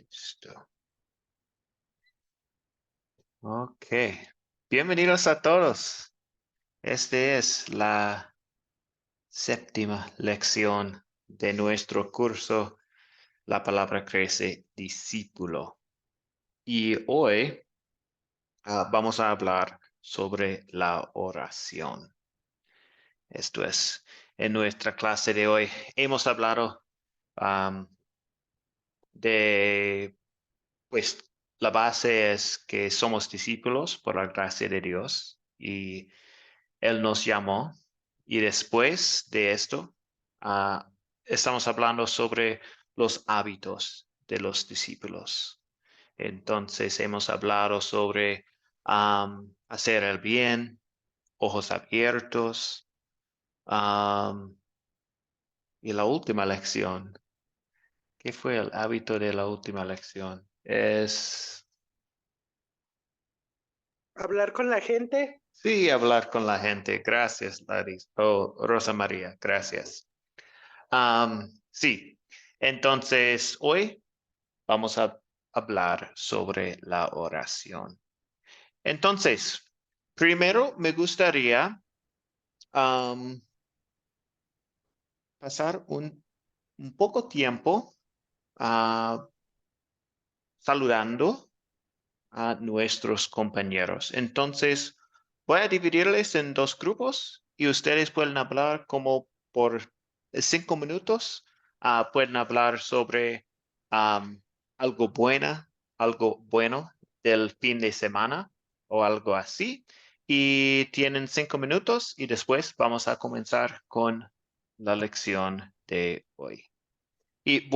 Listo. Ok. Bienvenidos a todos. Esta es la séptima lección de nuestro curso La palabra crece discípulo. Y hoy vamos a hablar sobre la oración. Esto es, en nuestra clase de hoy hemos hablado de, pues, la base es que somos discípulos por la gracia de Dios y Él nos llamó. Y después de esto, estamos hablando sobre los hábitos de los discípulos. Entonces hemos hablado sobre hacer el bien, ojos abiertos. Y la última lección, ¿qué fue el hábito de la última lección? Hablar con la gente. Sí, hablar con la gente. Gracias, Laris. Oh, Rosa María, gracias. Sí, entonces hoy vamos a hablar sobre la oración. Entonces, primero me gustaría pasar un poco tiempo saludando a nuestros compañeros. Entonces, voy a dividirles en dos grupos y ustedes pueden hablar como por 5 minutos. Pueden hablar sobre algo bueno del fin de semana o algo así. Y tienen 5 minutos y después vamos a comenzar con la lección de hoy. Y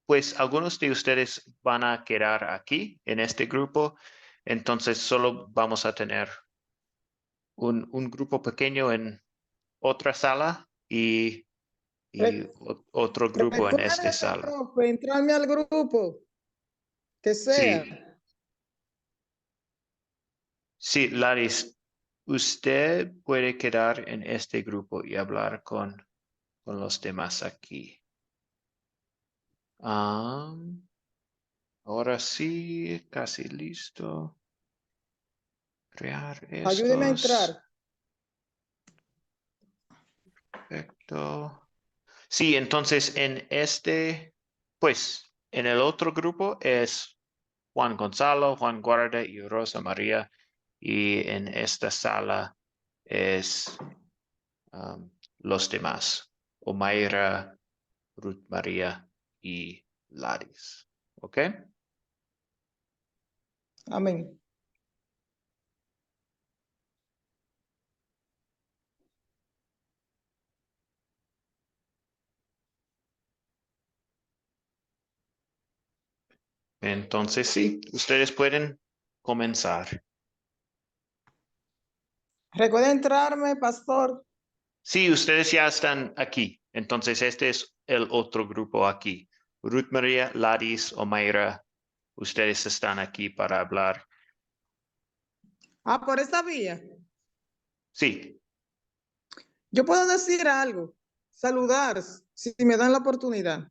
pues algunos de ustedes van a quedar aquí en este grupo, entonces solo vamos a tener un grupo pequeño en otra sala y Re- otro grupo en esta Recuérdese, sala. profe, entrarme al grupo, que sea. Sí, sí, Laris, usted puede quedar en este grupo y hablar con los demás aquí. Ahora sí, casi listo. Crear Ayúdeme a estos. entrar. Perfecto. Sí, entonces pues en el otro grupo es Juan Gonzalo, Juan Guarda y Rosa María. Y en esta sala es los demás, Omaira, Ruth María y Laris. ¿Ok? Amén. Entonces sí, ustedes pueden comenzar. Recuerde entrarme, pastor. Sí, ustedes ya están aquí. Entonces este es el otro grupo aquí. Ruth María, Laris, Omaira, ustedes están aquí para hablar. Por esta vía. Sí, Yo puedo decir algo, saludar, si me dan la oportunidad.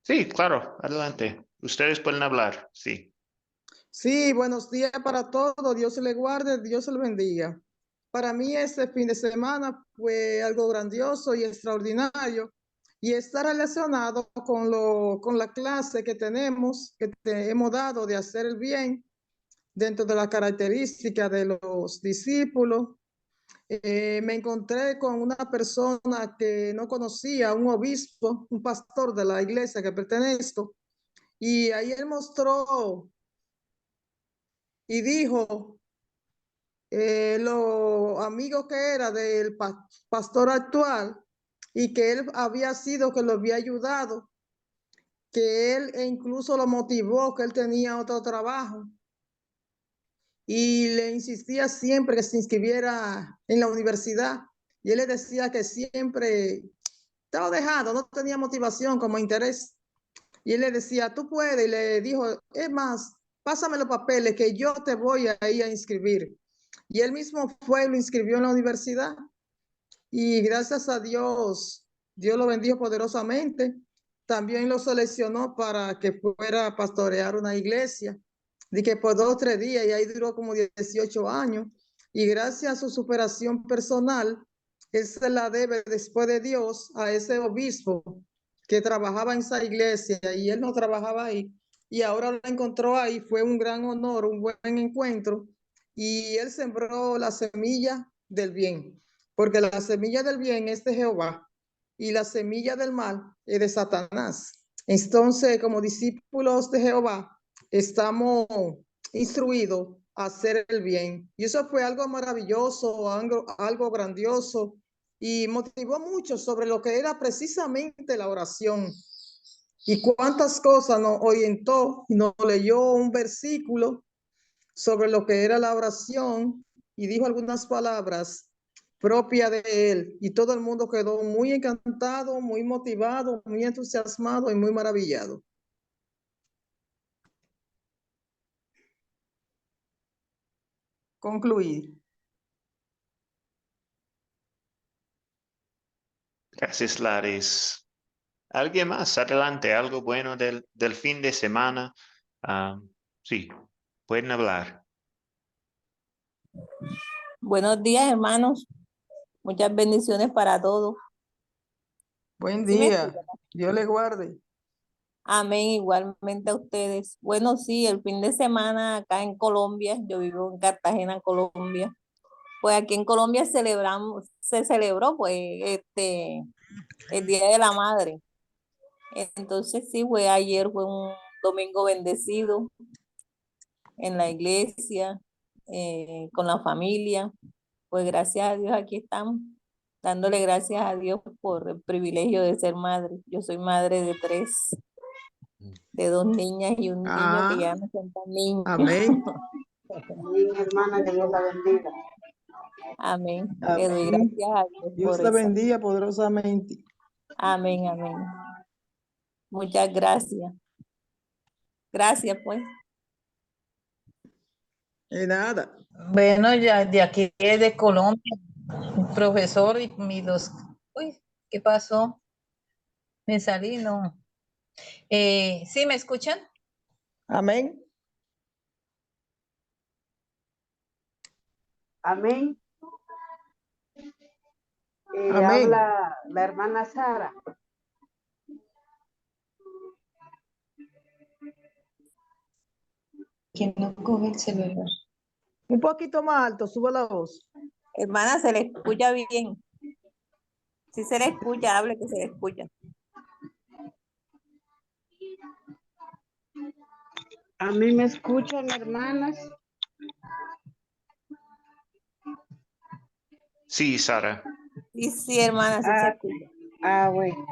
sí, claro, adelante. Ustedes pueden hablar, sí. Sí, buenos días para todos. Dios se le guarde, Dios se le bendiga. Para mí este fin de semana fue algo grandioso y extraordinario y está relacionado con la clase que tenemos, que te hemos dado de hacer el bien dentro de las características de los discípulos. Me encontré con una persona que no conocía, un obispo, un pastor de la iglesia que pertenezco, y ahí él mostró y dijo lo amigo que era del pastor actual y que él había sido, que lo había ayudado, que él incluso lo motivó, que él tenía otro trabajo y le insistía siempre que se inscribiera en la universidad y él le decía que siempre estaba dejado, no tenía motivación como interés y él le decía, tú puedes, y le dijo, es más, pásame los papeles que yo te voy a ir a inscribir. Y él mismo fue y lo inscribió en la universidad y gracias a Dios, Dios lo bendijo poderosamente también lo seleccionó para que fuera a pastorear una iglesia. De que por 2 o 3 días, y ahí duró como 18 años. Y gracias a su superación personal, él se la debe después de Dios a ese obispo que trabajaba en esa iglesia y él no trabajaba ahí. Y ahora lo encontró ahí, fue un gran honor, un buen encuentro. Y él sembró la semilla del bien, porque la semilla del bien es de Jehová y la semilla del mal es de Satanás. Entonces, como discípulos de Jehová, estamos instruidos a hacer el bien. Y eso fue algo maravilloso, algo grandioso, y motivó mucho sobre lo que era precisamente la oración. Y cuántas cosas nos orientó, nos leyó un versículo sobre lo que era la oración y dijo algunas palabras propias de él. Y todo el mundo quedó muy encantado, muy motivado, muy entusiasmado y muy maravillado. Concluir. Gracias, Laris. ¿Alguien más? Adelante, algo bueno del fin de semana. Sí, pueden hablar. Buenos días, hermanos. Muchas bendiciones para todos. Buen ¿Sí me día. escuchan? Dios le guarde. Amén, igualmente a ustedes. Bueno, sí, el fin de semana acá en Colombia, yo vivo en Cartagena, Colombia. Pues aquí en Colombia se celebró pues el Día de la Madre. Entonces sí, ayer fue un domingo bendecido en la iglesia, con la familia. Pues gracias a Dios aquí estamos, dándole gracias a Dios por el privilegio de ser madre. Yo soy madre de 3, de 2 niñas y un niño que ya no son tan niños. Amén. Amén, hermana, que Dios la bendiga. Amén. Le doy Amén. gracias a Dios Dios por la eso. bendiga poderosamente. Amén, amén. Muchas gracias. Gracias, pues. De nada. Bueno, ya de aquí de Colombia, un profesor y mis dos. Uy, ¿qué pasó? Me salí, no. ¿Sí me escuchan? Amén. Amén. Amén. Habla la hermana Sara. Que no coge el celular. Un poquito más alto, sube la voz. Hermana, se le escucha bien. Si se le escucha, hable que se le escucha. A mí me escuchan, hermanas. Sí, Sara. Sí, hermana, sí se escucha. Bueno.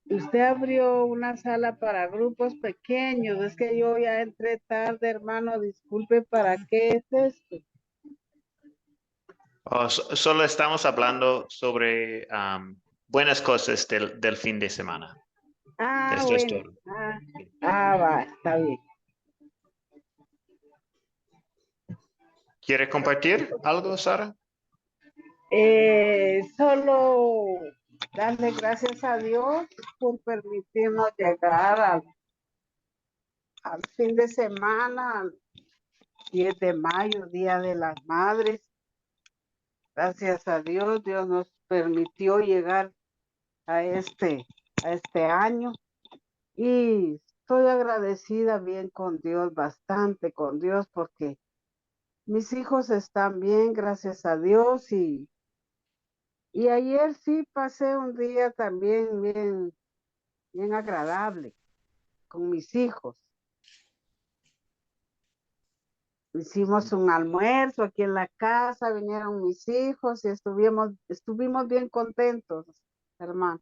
Usted abrió una sala para grupos pequeños. Es que yo ya entré tarde, hermano. Disculpe, ¿para qué es esto? Solo estamos hablando sobre buenas cosas del fin de semana. Esto es Bueno. todo. Va, está bien. ¿Quiere compartir algo, Sara? Solo darle gracias a Dios por permitirnos llegar al fin de semana, 10 de mayo, Día de las Madres. Gracias a Dios, Dios nos permitió llegar a este año y estoy agradecida bien con Dios, bastante con Dios, porque mis hijos están bien, gracias a Dios, y ayer sí pasé un día también bien agradable con mis hijos. Hicimos un almuerzo aquí en la casa, vinieron mis hijos y estuvimos bien contentos, hermano.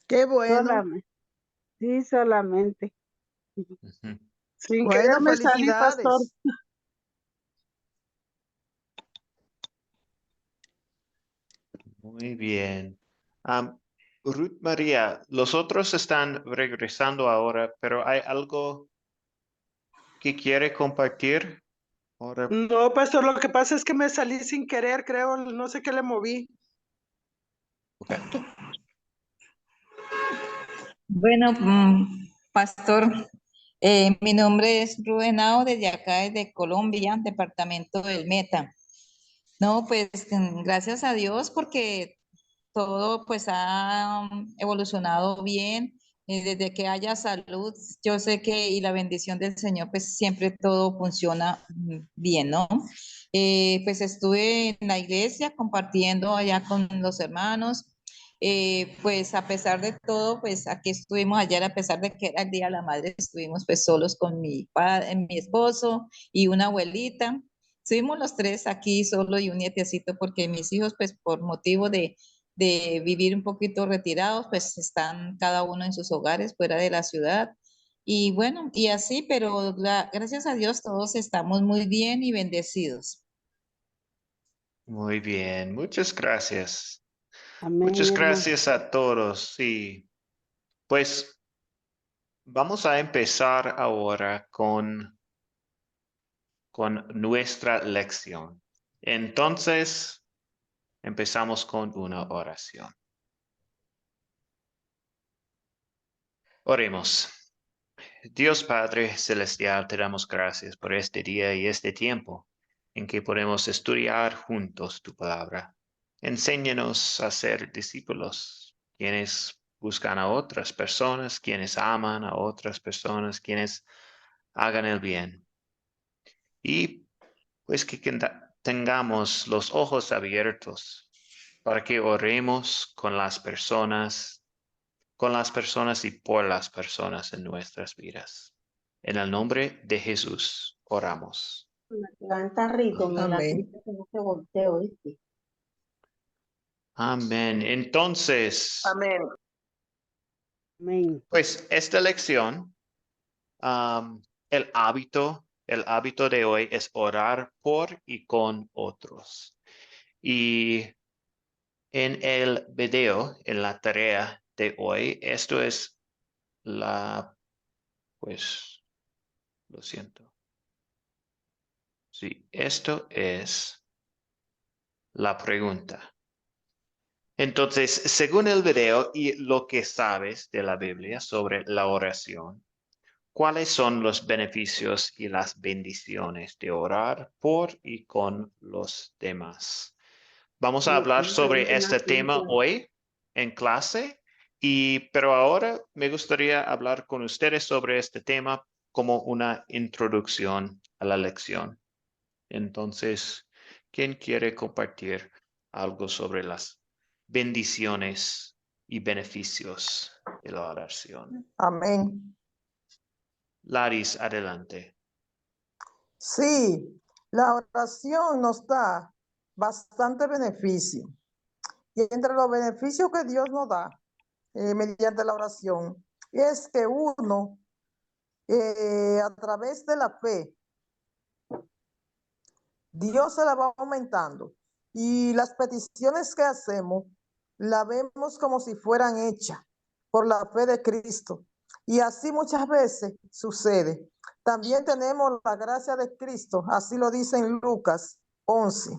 Qué bueno. Sí, solamente. Ujú. Sin Bueno, quererme salir, pastor. felicidades. Muy bien. Ruth María, los otros están regresando ahora, pero ¿hay algo que quiere compartir Ahora, No, pastor, lo que pasa es que me salí sin querer, creo, no sé qué le moví. ok. Bueno, pastor, mi nombre es Rubén Ao, desde acá, desde Colombia, departamento del Meta. No, pues gracias a Dios porque todo pues ha evolucionado bien. Desde que haya salud, yo sé que y la bendición del Señor, pues siempre todo funciona bien, ¿no? Pues estuve en la iglesia compartiendo allá con los hermanos. Pues a pesar de todo, pues aquí estuvimos ayer, a pesar de que era el Día de la Madre, estuvimos pues solos con mi padre, mi esposo y una abuelita. Estuvimos los tres aquí solo y un nietecito porque mis hijos, pues por motivo de vivir un poquito retirados, pues están cada uno en sus hogares fuera de la ciudad. Y bueno, y así, pero gracias a Dios todos estamos muy bien y bendecidos. Muy bien, muchas gracias. Amén, Muchas hermano. gracias a todos. Sí, pues vamos a empezar ahora con nuestra lección. Entonces, empezamos con una oración. Oremos. Dios Padre Celestial, te damos gracias por este día y este tiempo en que podemos estudiar juntos tu palabra. Enséñanos a ser discípulos, quienes buscan a otras personas, quienes aman a otras personas, quienes hagan el bien. Y pues que tengamos los ojos abiertos para que oremos con las personas y por las personas en nuestras vidas. En el nombre de Jesús oramos. Me canta rico, me la Amén. triste que no se volteó, ¿viste? Amén. Entonces, Amén. Amén. pues esta lección, um, el hábito de hoy es orar por y con otros. Y en el video, en la tarea de hoy, esto es pues, lo siento. Sí, esto es la pregunta. Entonces, según el video y lo que sabes de la Biblia sobre la oración, ¿cuáles son los beneficios y las bendiciones de orar por y con los demás? Vamos a hablar Una sobre pregunta, este una tema simple. hoy en clase, pero ahora me gustaría hablar con ustedes sobre este tema como una introducción a la lección. Entonces, ¿quién quiere compartir algo sobre las bendiciones y beneficios de la oración? Amén. Laris, adelante. Sí, la oración nos da bastante beneficio. Y entre los beneficios que Dios nos da mediante la oración es que uno, a través de la fe, Dios se la va aumentando y las peticiones que hacemos la vemos como si fueran hechas por la fe de Cristo. Y así muchas veces sucede. También tenemos la gracia de Cristo, así lo dice en Lucas 11.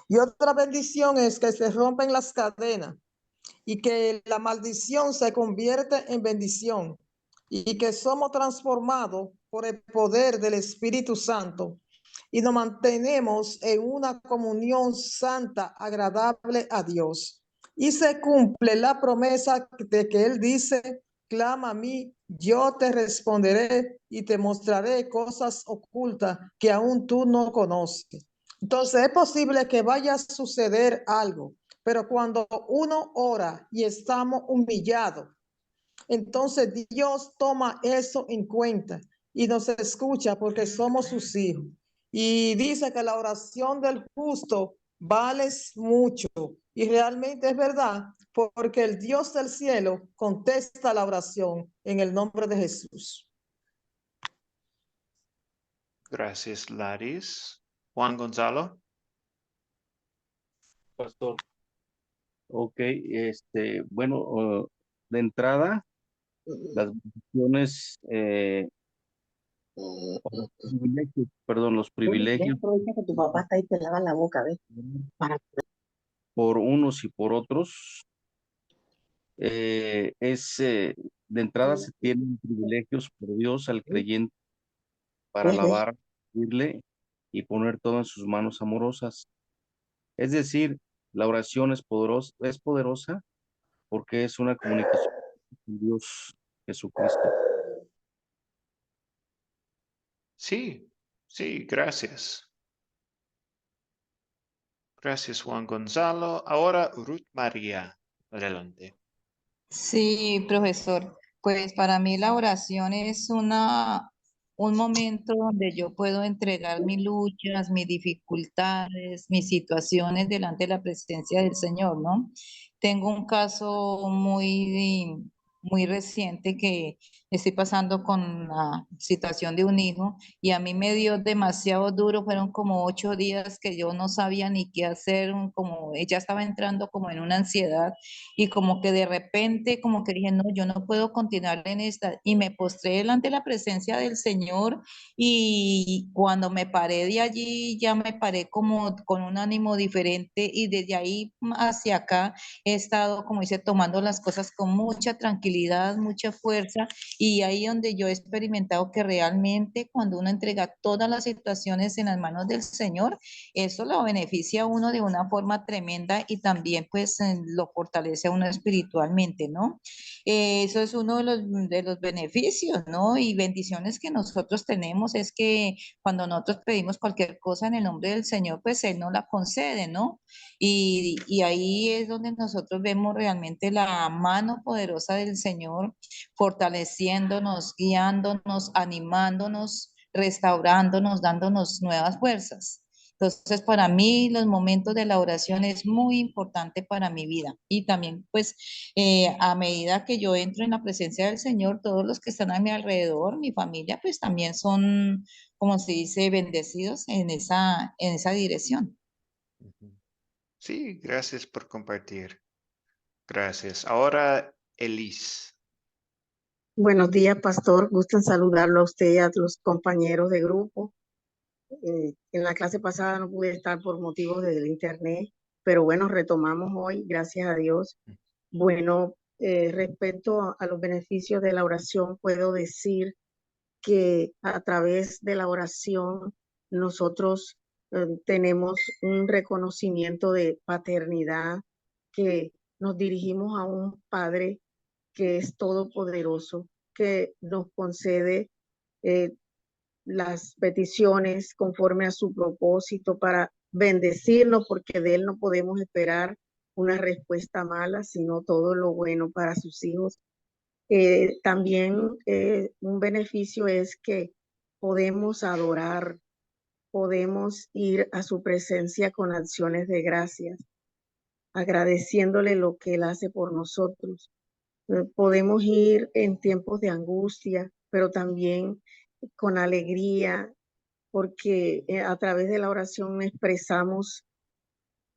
Y otra bendición es que se rompen las cadenas y que la maldición se convierte en bendición y que somos transformados por el poder del Espíritu Santo y nos mantenemos en una comunión santa, agradable a Dios. Y se cumple la promesa de que Él dice, clama a mí, yo te responderé y te mostraré cosas ocultas que aún tú no conoces. Entonces es posible que vaya a suceder algo, pero cuando uno ora y estamos humillados, entonces Dios toma eso en cuenta y nos escucha porque somos sus hijos. Y dice que la oración del justo vale mucho. Y realmente es verdad, porque el Dios del cielo contesta la oración en el nombre de Jesús. Gracias, Laris. Juan Gonzalo. Pastor. Ok, bueno, de entrada, las bendiciones Perdón, los privilegios Aprovecha que tu papá está ahí y te lava la boca, ¿ves? Para por unos y por otros, de entrada se tienen privilegios por Dios al creyente para ¿ves? alabar, servirle y poner todo en sus manos amorosas. Es decir, la oración es poderosa porque es una comunicación con Dios Jesucristo. Sí, sí, gracias. Gracias, Juan Gonzalo. Ahora Ruth María, adelante. Sí, profesor. Pues para mí la oración es un momento donde yo puedo entregar mis luchas, mis dificultades, mis situaciones delante de la presencia del Señor, ¿no? Tengo un caso muy reciente que estoy pasando con la situación de un hijo y a mí me dio demasiado duro, fueron como 8 días que yo no sabía ni qué hacer, como ella estaba entrando como en una ansiedad y como que de repente, como que dije, no, yo no puedo continuar en esta. Y me postré delante de la presencia del Señor y cuando me paré de allí, ya me paré como con un ánimo diferente y desde ahí hacia acá he estado, como dice, tomando las cosas con mucha tranquilidad, mucha fuerza y ahí donde yo he experimentado que realmente cuando uno entrega todas las situaciones en las manos del Señor, eso lo beneficia a uno de una forma tremenda y también pues lo fortalece a uno espiritualmente, ¿no? Eso es uno de los beneficios, ¿no? Y bendiciones que nosotros tenemos es que cuando nosotros pedimos cualquier cosa en el nombre del Señor, pues Él nos la concede, ¿no? Y ahí es donde nosotros vemos realmente la mano poderosa del Señor fortaleciéndonos, guiándonos, animándonos, restaurándonos, dándonos nuevas fuerzas. Entonces, para mí los momentos de la oración es muy importante para mi vida. Y también, pues, a medida que yo entro en la presencia del Señor, todos los que están a mi alrededor, mi familia, pues también son, como se dice, bendecidos en esa dirección. Ujú. Sí, gracias por compartir. Gracias. Ahora, Elise. Buenos días, pastor. Gusto en saludarlo a usted y a los compañeros de grupo. En la clase pasada no pude estar por motivos del internet, pero bueno, retomamos hoy, gracias a Dios. Bueno, respecto a los beneficios de la oración, puedo decir que a través de la oración nosotros tenemos un reconocimiento de paternidad, que nos dirigimos a un Padre que es todopoderoso, que nos concede eh, las peticiones conforme a su propósito para bendecirnos, porque de Él no podemos esperar una respuesta mala, sino todo lo bueno para sus hijos. También un beneficio es que podemos adorar, podemos ir a su presencia con acciones de gracias, agradeciéndole lo que Él hace por nosotros. Podemos ir en tiempos de angustia, pero también con alegría, porque a través de la oración expresamos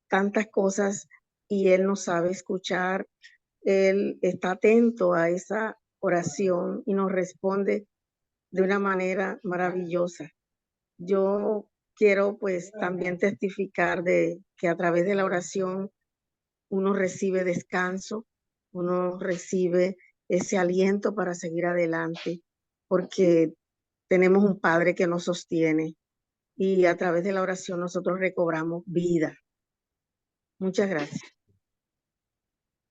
tantas cosas y Él nos sabe escuchar. Él está atento a esa oración y nos responde de una manera maravillosa. Yo quiero pues también testificar de que a través de la oración uno recibe descanso, uno recibe ese aliento para seguir adelante, porque tenemos un Padre que nos sostiene y a través de la oración nosotros recobramos vida. Muchas gracias.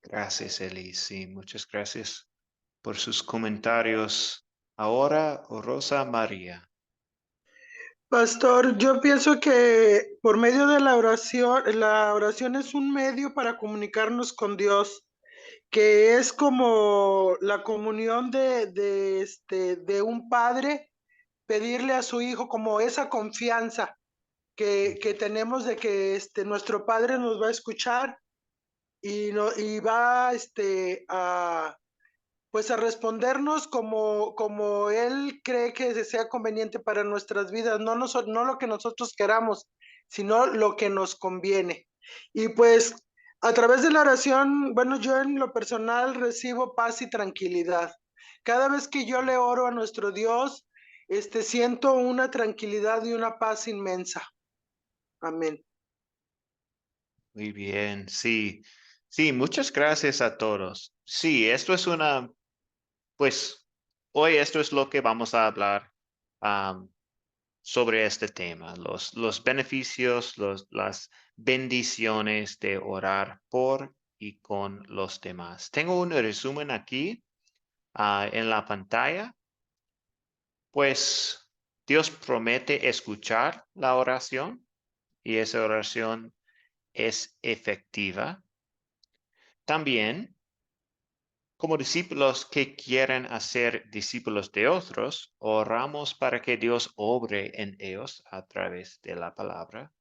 Gracias, Elise. Sí, muchas gracias por sus comentarios. Ahora, Rosa María. Pastor, yo pienso que por medio de la oración es un medio para comunicarnos con Dios, que es como la comunión de un padre, pedirle a su hijo como esa confianza que tenemos de que nuestro padre nos va a escuchar y va pues a respondernos como Él cree que sea conveniente para nuestras vidas, no lo que nosotros queramos, sino lo que nos conviene. Y pues a través de la oración, bueno, yo en lo personal recibo paz y tranquilidad. Cada vez que yo le oro a nuestro Dios, siento una tranquilidad y una paz inmensa. Amén. Muy bien, sí. Sí, muchas gracias a todos. Sí, esto es pues, hoy esto es lo que vamos a hablar sobre este tema, los beneficios, las bendiciones de orar por y con los demás. Tengo un resumen aquí en la pantalla. Pues Dios promete escuchar la oración y esa oración es efectiva. También, como discípulos que quieren hacer discípulos de otros, oramos para que Dios obre en ellos a través de la palabra.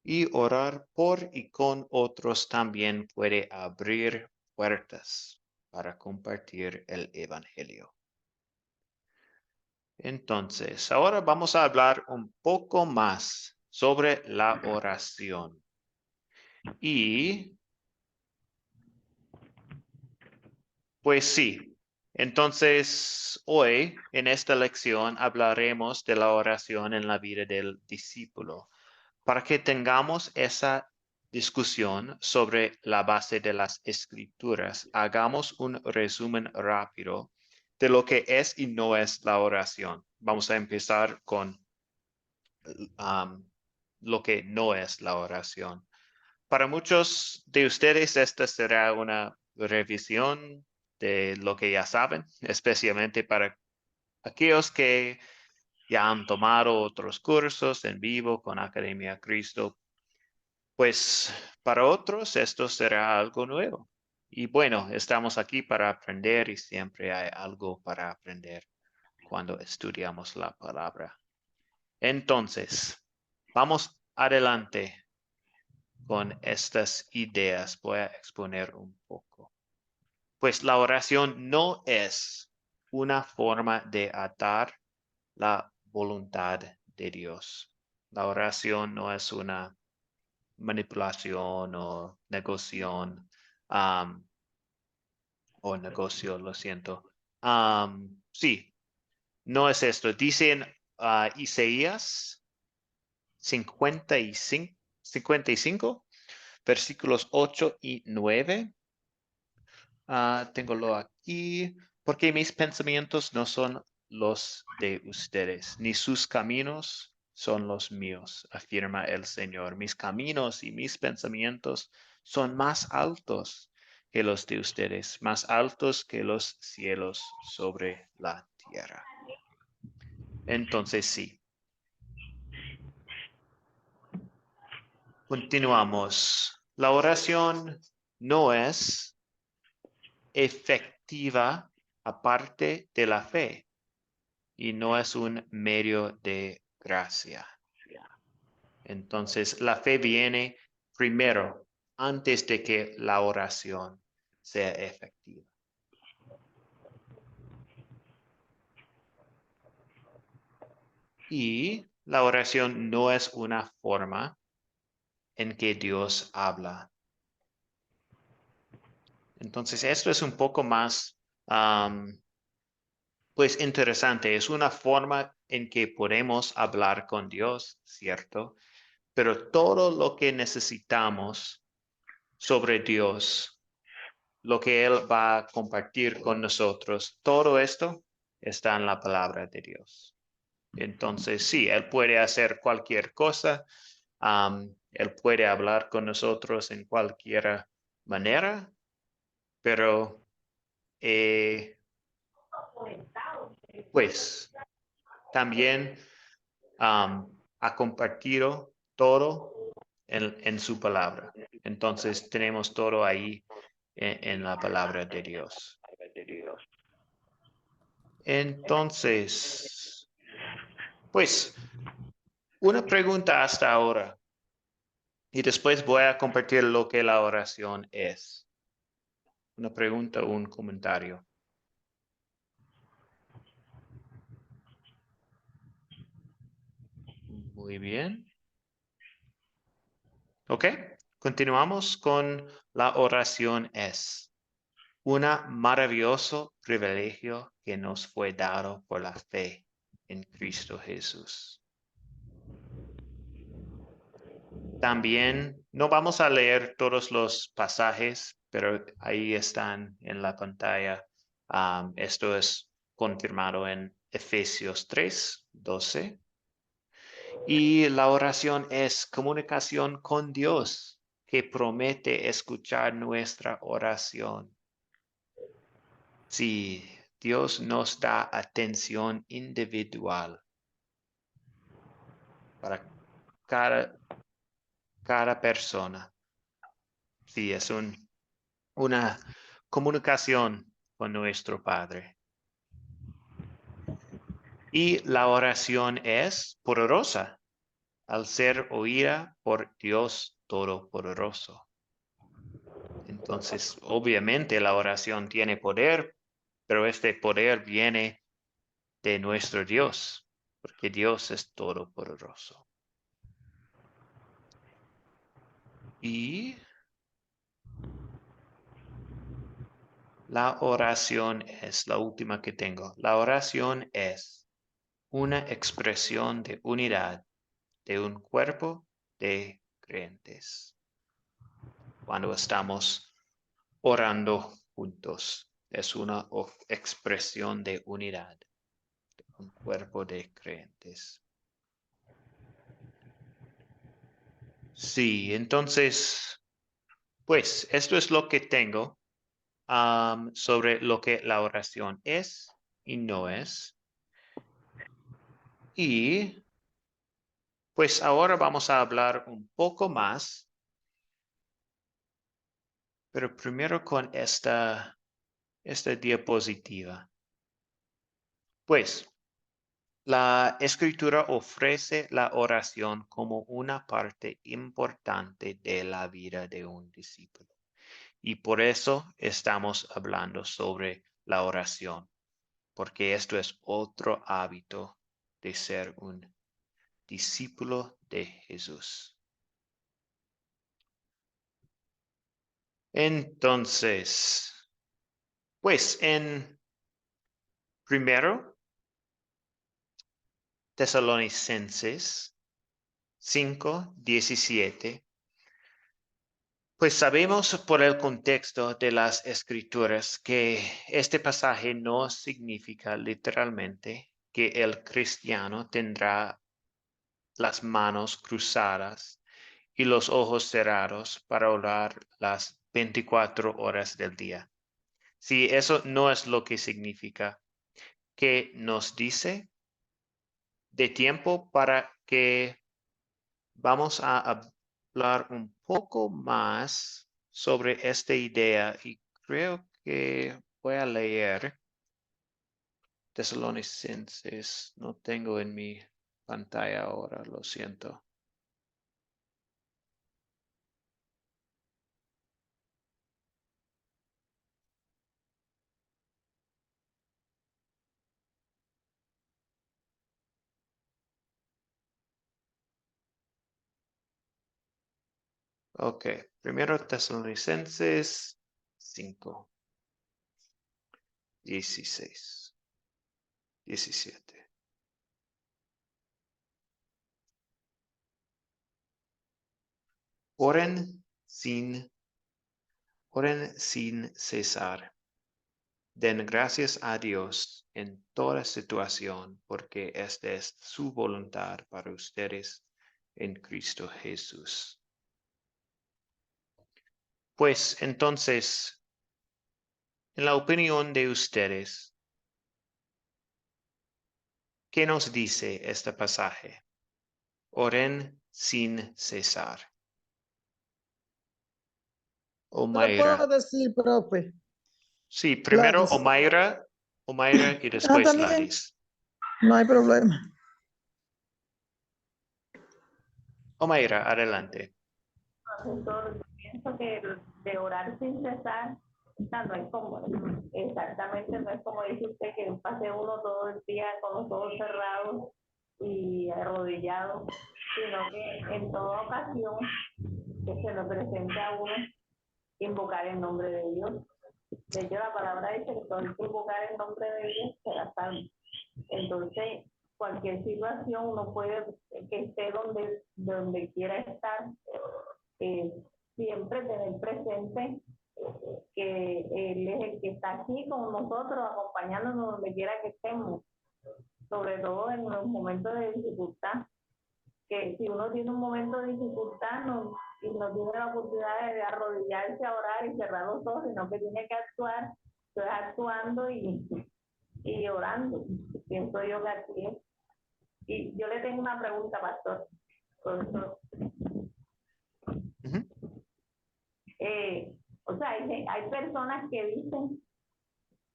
Y orar por y con otros también puede abrir puertas para compartir el evangelio. Entonces, ahora vamos a hablar un poco más sobre la oración. Y, pues sí, entonces hoy en esta lección hablaremos de la oración en la vida del discípulo, para que tengamos esa discusión sobre la base de las escrituras. Hagamos un resumen rápido de lo que es y no es la oración. Vamos a empezar con lo que no es la oración. Para muchos de ustedes, esta será una revisión de lo que ya saben, especialmente para aquellos que ya han tomado otros cursos en vivo con Academia Cristo. Pues para otros esto será algo nuevo. Y bueno, estamos aquí para aprender y siempre hay algo para aprender cuando estudiamos la palabra. Entonces, vamos adelante con estas ideas. Voy a exponer un poco. Pues la oración no es una forma de atar la voluntad de Dios. La oración no es una manipulación o negocio, lo siento. Sí, no es esto. Dicen Isaías 55, versículos 8 y 9. Tengo aquí. Porque mis pensamientos no son los de ustedes, ni sus caminos son los míos, afirma el Señor. Mis caminos y mis pensamientos son más altos que los de ustedes, más altos que los cielos sobre la tierra. Entonces sí. Continuamos. La oración no es efectiva aparte de la fe y no es un medio de gracia. Entonces, la fe viene primero antes de que la oración sea efectiva. Y la oración no es una forma en que Dios habla. Entonces, esto es un poco más, pues interesante. Es una forma en que podemos hablar con Dios, ¿cierto? Pero todo lo que necesitamos sobre Dios, lo que Él va a compartir con nosotros, todo esto está en la palabra de Dios. Entonces, sí, Él puede hacer cualquier cosa. Él puede hablar con nosotros en cualquier manera, pero pues también ha compartido todo en su palabra. Entonces tenemos todo ahí en la palabra de Dios. Entonces, pues una pregunta hasta ahora y después voy a compartir lo que la oración es. Una pregunta o un comentario. Muy bien. Ok, continuamos con la oración es. un maravilloso privilegio que nos fue dado por la fe en Cristo Jesús. También no vamos a leer todos los pasajes, pero ahí están en la pantalla. Esto es confirmado en Efesios 3:12. Y la oración es comunicación con Dios, que promete escuchar nuestra oración. Sí, Dios nos da atención individual para cada persona. Sí, es una comunicación con nuestro Padre. Y la oración es poderosa al ser oída por Dios Todopoderoso. Entonces, obviamente la oración tiene poder, pero este poder viene de nuestro Dios, porque Dios es todopoderoso. Y la oración es la última que tengo. La oración es una expresión de unidad de un cuerpo de creyentes. Cuando estamos orando juntos, es una expresión de unidad de un cuerpo de creyentes. Sí, entonces, pues esto es lo que tengo sobre lo que la oración es y no es. Y pues ahora vamos a hablar un poco más, pero primero con esta diapositiva. Pues la Escritura ofrece la oración como una parte importante de la vida de un discípulo. Y por eso estamos hablando sobre la oración, porque esto es otro hábito de ser un discípulo de Jesús. Entonces, pues en primero Tesalonicenses 5:17, pues sabemos por el contexto de las escrituras que este pasaje no significa literalmente que el cristiano tendrá las manos cruzadas y los ojos cerrados para orar las 24 horas del día. Si eso no es lo que significa, ¿qué nos dice? De tiempo para que vamos a hablar un poco más sobre esta idea y creo que voy a leer Tesalonicenses. No tengo en mi pantalla ahora, lo siento. Ok, primero Tesalonicenses 5:16-17. Oren sin cesar. Den gracias a Dios en toda situación, porque esta es su voluntad para ustedes en Cristo Jesús. Pues entonces, en la opinión de ustedes, ¿qué nos dice este pasaje? Oren sin cesar. ¿Qué le puedo Omaira. decir, profe? Sí, primero Gladys. Omaira y después También, Gladys. no hay problema. Omaira, adelante. Pastor, yo pienso que de orar sin cesar, o sea, no es como, exactamente, no es como dice usted que pase uno todo el día con los ojos cerrados y arrodillados, sino que en toda ocasión que se nos presente a uno, invocar el nombre de Dios De hecho, la palabra dice que todo el que invocar el nombre de Dios será salvo. Entonces, cualquier situación uno puede que esté donde quiera estar, siempre tener presente que Él es el que está aquí con nosotros, acompañándonos donde quiera que estemos, sobre todo en los momentos de dificultad. Que si uno tiene un momento de dificultad y no tiene la oportunidad de arrodillarse a orar y cerrar los ojos, sino que tiene que actuar, pues actuando y orando. Pienso yo que así es. Y yo le tengo una pregunta, pastor. Profesor. O sea, hay personas que dicen,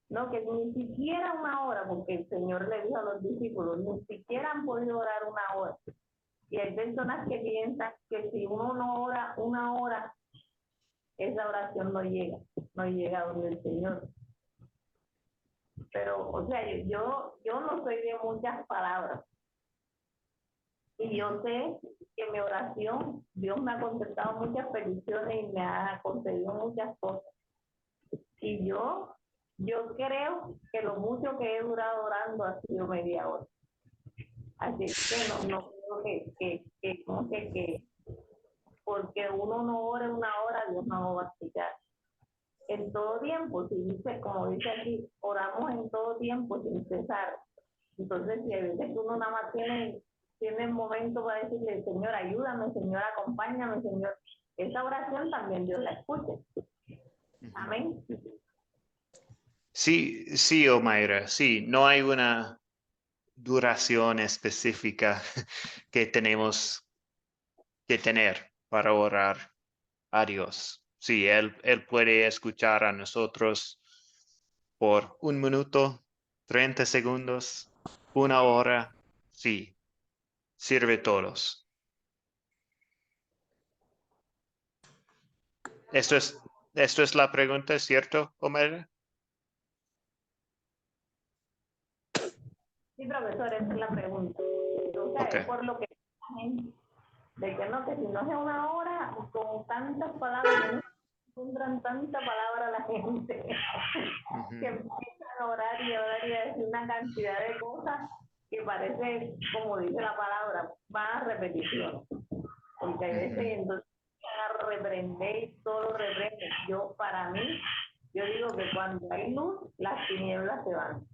no, que ni siquiera una hora, porque el Señor le dijo a los discípulos, ni siquiera han podido orar una hora. Y hay personas que piensan que si uno no ora una hora, esa oración no llega donde el Señor. Pero, o sea, yo no soy de muchas palabras. Y yo sé que mi oración, Dios me ha contestado muchas peticiones y me ha concedido muchas cosas. Y yo creo que lo mucho que he durado orando ha sido media hora. Así que no creo que porque uno no ore una hora, Dios no lo va a escuchar. En todo tiempo, si dice, como dice aquí, oramos en todo tiempo sin cesar. Entonces, si a veces que uno nada más tiene el momento para decirle, Señor, ayúdame, Señor, acompáñame, Señor, esa oración también Dios la escuche. Amén. Sí, Omaira, sí, no hay una duración específica que tenemos que tener para orar a Dios. Sí, Él puede escuchar a nosotros por 1 minuto, 30 segundos, 1 hora. Sí, sirve todos. Esto es la pregunta, ¿cierto, Omaira? Sí, profesor, esa es la pregunta. Entonces, Okay. por lo que de que no, que si no es 1 hora, con tantas palabras, no encuentran tanta palabra la gente, que empiezan a orar y a decir una cantidad de cosas que parece, como dice la palabra, va a repetición. Porque a veces entonces van a reprender y todo reprende. Para mí, yo digo que cuando hay luz, las tinieblas se van.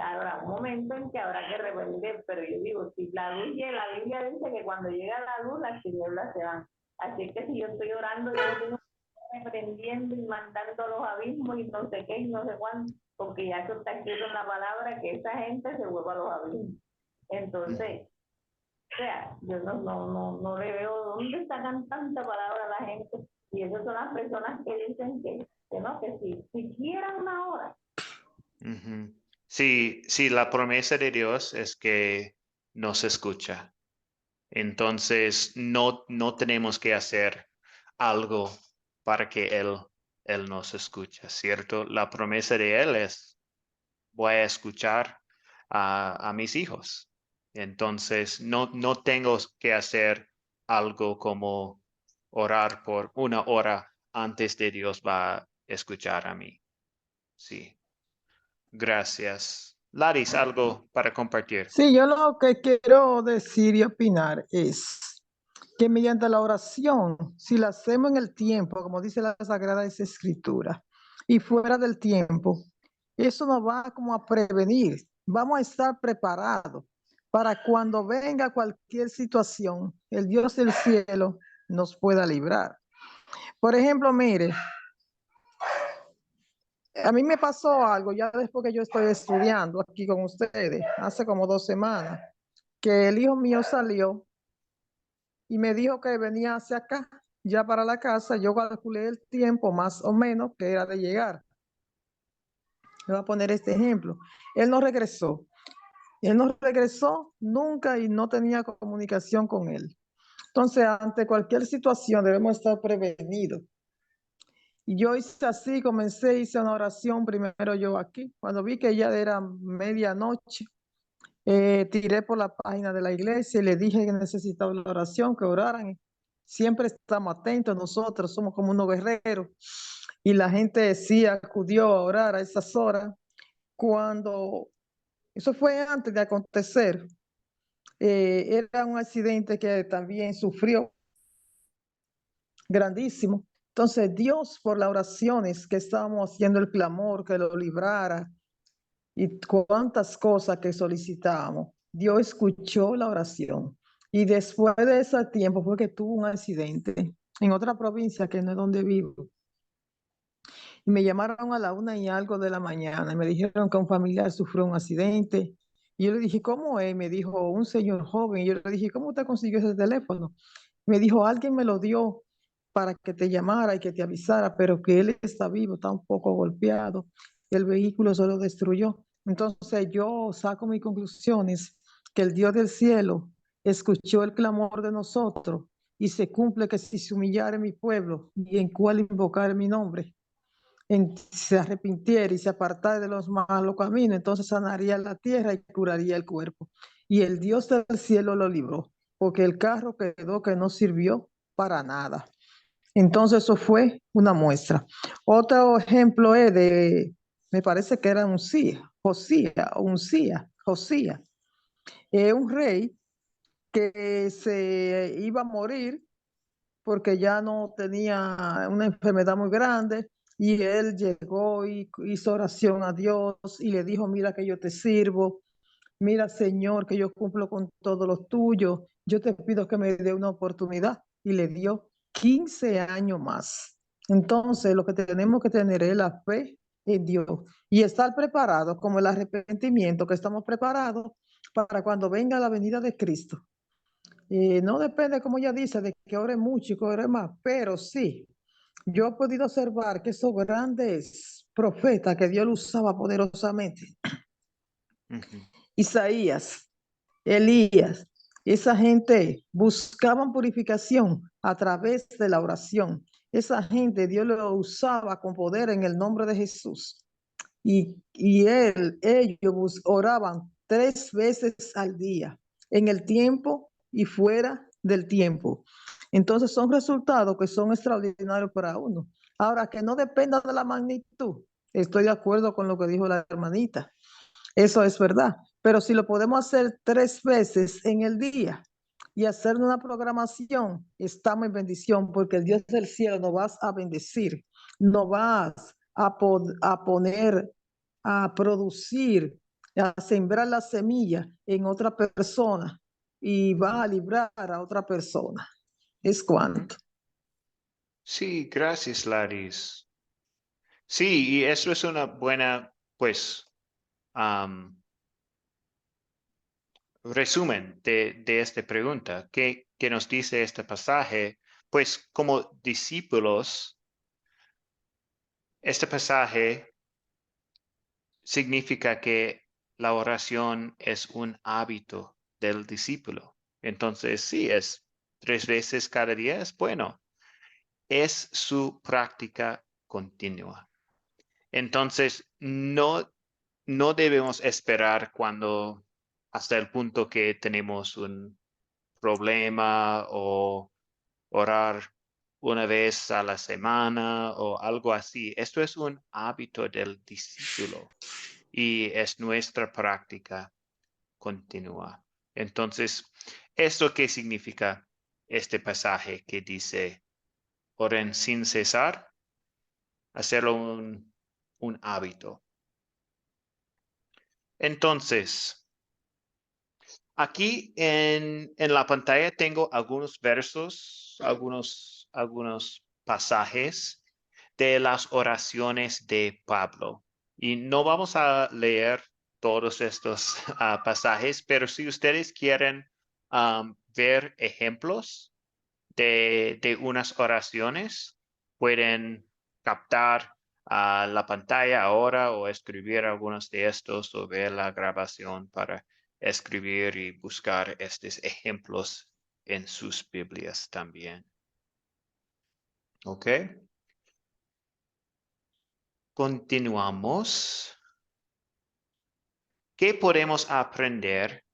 Habrá un momento en que habrá que reprender, pero yo digo, si la luz llega, la Biblia dice que cuando llega la luz, las tinieblas se van. Así que si yo estoy orando, yo no tengo que estar reprendiendo y mandando a los abismos y no sé qué y no sé cuánto, porque ya eso está escrito en la palabra, que esa gente se vuelva a los abismos. Entonces, o sea, yo no le veo dónde sacan tanta palabra a la gente, y esas son las personas que dicen que no, que si siquiera 1 hora. Sí, la promesa de Dios es que nos escucha. Entonces, no tenemos que hacer algo para que Él nos escuche, ¿cierto? La promesa de Él es, voy a escuchar a mis hijos. Entonces, no tengo que hacer algo como orar por 1 hora antes de Dios va a escuchar a mí. Sí. Gracias. Laris, ¿algo para compartir? Sí, yo lo que quiero decir y opinar es que mediante la oración, si la hacemos en el tiempo, como dice la Sagrada Escritura, y fuera del tiempo, eso nos va como a prevenir. Vamos a estar preparados para cuando venga cualquier situación, el Dios del cielo nos pueda librar. Por ejemplo, mire, a mí me pasó algo ya después que yo estoy estudiando aquí con ustedes, hace como 2 semanas, que el hijo mío salió y me dijo que venía hacia acá, ya para la casa. Yo calculé el tiempo más o menos que era de llegar. Le voy a poner este ejemplo. Él no regresó nunca y no tenía comunicación con él. Entonces, ante cualquier situación debemos estar prevenidos. Y yo hice así, hice una oración primero yo aquí. Cuando vi que ya era medianoche, tiré por la página de la iglesia y le dije que necesitaba la oración, que oraran. Siempre estamos atentos, nosotros somos como unos guerreros. y la gente sí acudió a orar a esas horas. Cuando eso fue antes de acontecer, era un accidente que también sufrió grandísimo. Entonces Dios, por las oraciones que estábamos haciendo, el clamor que lo librara y cuántas cosas que solicitábamos, Dios escuchó la oración. Y después de ese tiempo fue que tuvo un accidente en otra provincia que no es donde vivo. Y me llamaron a la 1:00 y algo de la mañana y me dijeron que un familiar sufrió un accidente. Y yo le dije, ¿cómo es? Me dijo un señor joven. Y yo le dije, ¿cómo usted consiguió ese teléfono? Me dijo, alguien me lo dio para que te llamara y que te avisara, pero que él está vivo, está un poco golpeado. El vehículo se lo destruyó. Entonces yo saco mis conclusiones que el Dios del cielo escuchó el clamor de nosotros y se cumple que si se humillare mi pueblo y en cual invocar mi nombre, se arrepintiera y se apartara de los malos caminos, entonces sanaría la tierra y curaría el cuerpo. Y el Dios del cielo lo libró, porque el carro quedó que no sirvió para nada. Entonces eso fue una muestra. Otro ejemplo es me parece que era Josías, un rey que se iba a morir porque ya no tenía una enfermedad muy grande y él llegó y hizo oración a Dios y le dijo, mira que yo te sirvo, mira Señor que yo cumplo con todo lo tuyo, yo te pido que me dé una oportunidad y le dio 15 años más. Entonces lo que tenemos que tener es la fe en Dios y estar preparados como el arrepentimiento, que estamos preparados para cuando venga la venida de Cristo. No depende, como ella dice, de que ore mucho y que ore más, pero sí, yo he podido observar que esos grandes profetas que Dios lo usaba poderosamente, Ujú. Isaías, Elías, esa gente buscaban purificación a través de la oración. Esa gente Dios lo usaba con poder en el nombre de Jesús. Y ellos oraban 3 veces al día, en el tiempo y fuera del tiempo. Entonces son resultados que son extraordinarios para uno. Ahora, que no dependa de la magnitud, estoy de acuerdo con lo que dijo la hermanita. Eso es verdad. Pero si lo podemos hacer 3 veces en el día y hacer una programación, estamos en bendición porque el Dios del cielo nos va a bendecir, nos va a poner a producir, a sembrar la semilla en otra persona y va a librar a otra persona. Es cuanto. Sí, gracias, Laris. Sí, y eso es una buena, pues, resumen de esta pregunta. ¿Qué nos dice este pasaje? Pues como discípulos, este pasaje significa que la oración es un hábito del discípulo. Entonces, sí, es 3 veces cada día, es bueno. Es su práctica continua. Entonces, no debemos esperar hasta el punto que tenemos un problema o orar una vez a la semana o algo así. Esto es un hábito del discípulo y es nuestra práctica continua. Entonces, ¿esto qué significa este pasaje que dice, oren sin cesar? Hacerlo un hábito. Entonces, aquí en la pantalla tengo algunos versos, algunos pasajes de las oraciones de Pablo. Y no vamos a leer todos estos pasajes, pero si ustedes quieren ver ejemplos de unas oraciones, pueden captar la pantalla ahora o escribir algunos de estos o ver la grabación para escribir y buscar estos ejemplos en sus Biblias también. ¿Ok? Continuamos. ¿Qué podemos aprender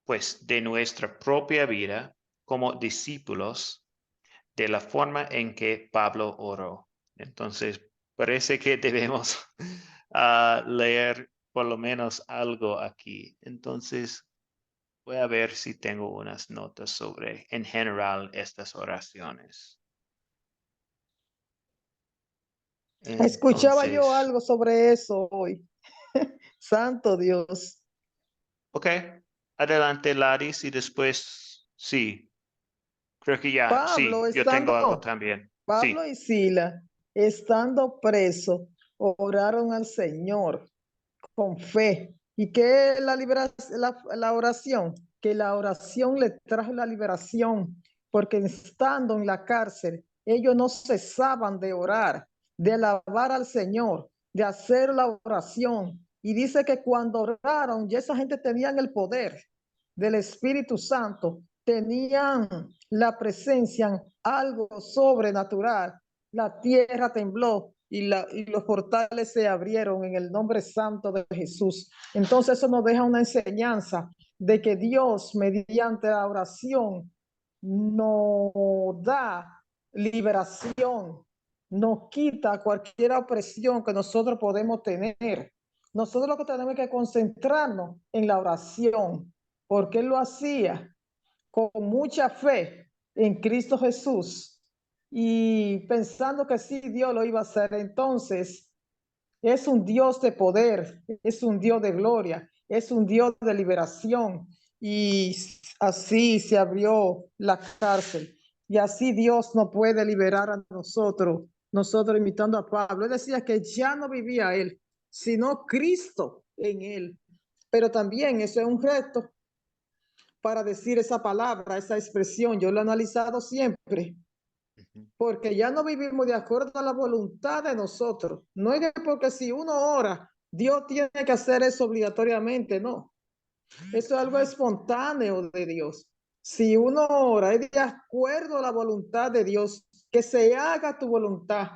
pues, de nuestra propia vida como discípulos de la forma en que Pablo oró. Entonces, parece que debemos leer por lo menos algo aquí. Entonces, voy a ver si tengo unas notas sobre, en general, estas oraciones. Escuchaba yo Entonces, algo sobre eso hoy. Santo Dios. ok, adelante, Laris, y después, sí, creo que ya, Pablo sí, yo tengo algo estando, también. Pablo Sí, y Sila, estando presos, oraron al Señor con fe. ¿Y qué es la oración? Que la oración le trajo la liberación, porque estando en la cárcel, ellos no cesaban de orar, de alabar al Señor, de hacer la oración. Y dice que cuando oraron, ya esa gente tenían el poder del Espíritu Santo, tenían la presencia, algo sobrenatural. La tierra tembló y los portales se abrieron en el nombre santo de Jesús. Entonces eso nos deja una enseñanza de que Dios, mediante la oración, nos da liberación, nos quita cualquier opresión que nosotros podemos tener. Nosotros lo que tenemos que concentrarnos en la oración, porque Él lo hacía con mucha fe en Cristo Jesús y pensando que sí, Dios lo iba a hacer. Entonces, es un Dios de poder, es un Dios de gloria, es un Dios de liberación. Y así se abrió la cárcel. Y así Dios nos puede liberar a nosotros imitando a Pablo. Él decía que ya no vivía él, sino Cristo en él. Pero también eso es un reto para decir esa palabra, esa expresión. Yo lo he analizado siempre, porque ya no vivimos de acuerdo a la voluntad de nosotros. No es porque si uno ora, Dios tiene que hacer eso obligatoriamente, no. Eso es algo espontáneo de Dios. Si uno ora, es de acuerdo a la voluntad de Dios, que se haga tu voluntad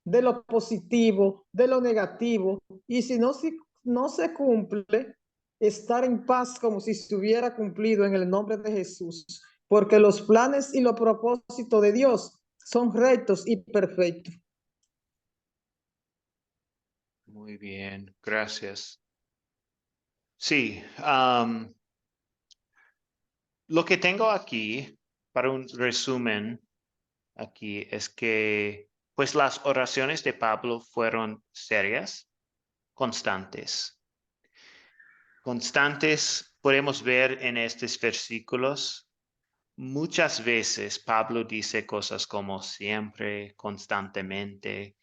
de lo positivo, de lo negativo, y si no se cumple, estar en paz como si se hubiera cumplido en el nombre de Jesús, porque los planes y los propósitos de Dios son rectos y perfectos. muy bien, gracias. Sí, lo que tengo aquí para un resumen aquí es que pues las oraciones de Pablo fueron serias, constantes. Constantes podemos ver en estos versículos. Muchas veces Pablo dice cosas como siempre, constantemente,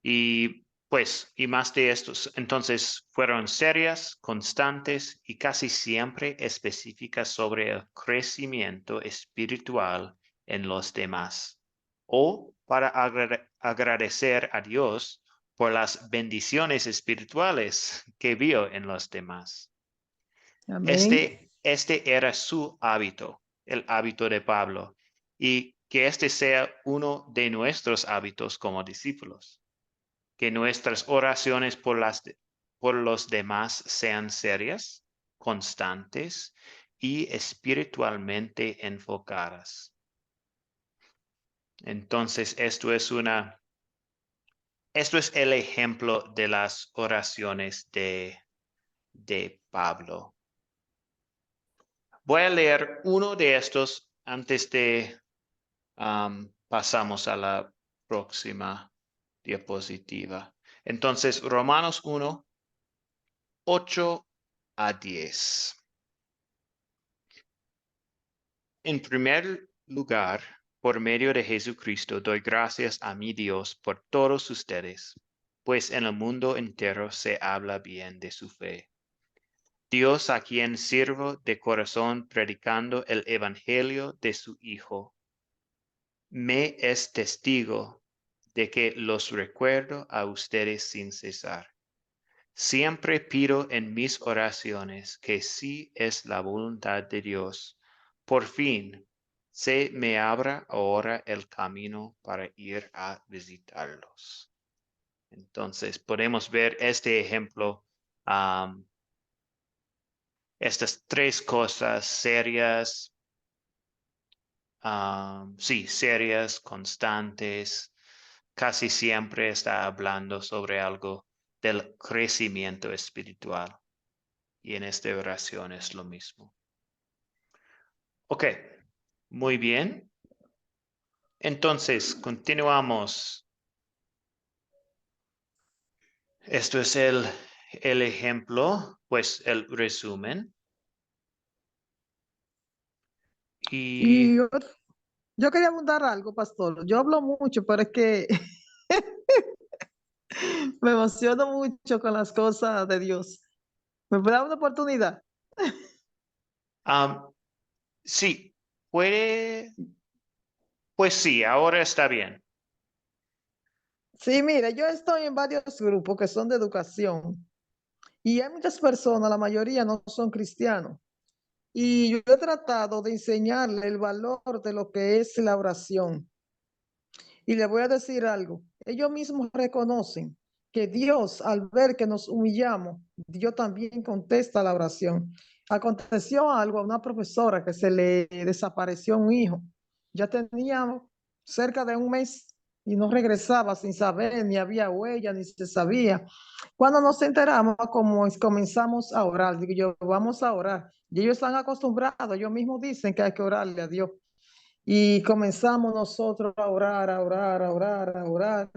y pues, y más de estos. Entonces, fueron serias, constantes y casi siempre específicas sobre el crecimiento espiritual en los demás, o para agradecer a Dios por las bendiciones espirituales que vio en los demás. Amén. Este era su hábito, el hábito de Pablo, y que este sea uno de nuestros hábitos como discípulos. Que nuestras oraciones por los demás sean serias, constantes y espiritualmente enfocadas. Entonces, esto es el ejemplo de las oraciones de Pablo. Voy a leer uno de estos antes de pasamos a la próxima diapositiva. Entonces, Romanos 1, 8 a 10. En primer lugar, por medio de Jesucristo, doy gracias a mi Dios por todos ustedes, pues en el mundo entero se habla bien de su fe. Dios, a quien sirvo de corazón predicando el evangelio de su Hijo, me es testigo de que los recuerdo a ustedes sin cesar. Siempre pido en mis oraciones que si es la voluntad de Dios, por fin se me abra ahora el camino para ir a visitarlos. Entonces podemos ver este ejemplo, estas tres cosas serias, sí, serias, constantes. Casi siempre está hablando sobre algo del crecimiento espiritual. Y en esta oración es lo mismo. Ok, muy bien. Entonces, continuamos. Esto es el ejemplo, pues el resumen. Y Y yo quería abundar algo, pastor. Yo hablo mucho, pero es que me emociono mucho con las cosas de Dios. ¿Me puede dar una oportunidad? sí, puede, pues sí, ahora está bien. Sí, mire, yo estoy en varios grupos que son de educación y hay muchas personas, la mayoría no son cristianos. Y yo he tratado de enseñarle el valor de lo que es la oración. Y le voy a decir algo. Ellos mismos reconocen que Dios, al ver que nos humillamos, Dios también contesta la oración. Aconteció algo a una profesora que se le desapareció un hijo. Ya tenía cerca de un mes y no regresaba sin saber, ni había huella, ni se sabía. Cuando nos enteramos, como comenzamos a orar, digo yo, vamos a orar. Y ellos están acostumbrados, ellos mismos dicen que hay que orarle a Dios. Y comenzamos nosotros a orar, a orar, a orar, a orar.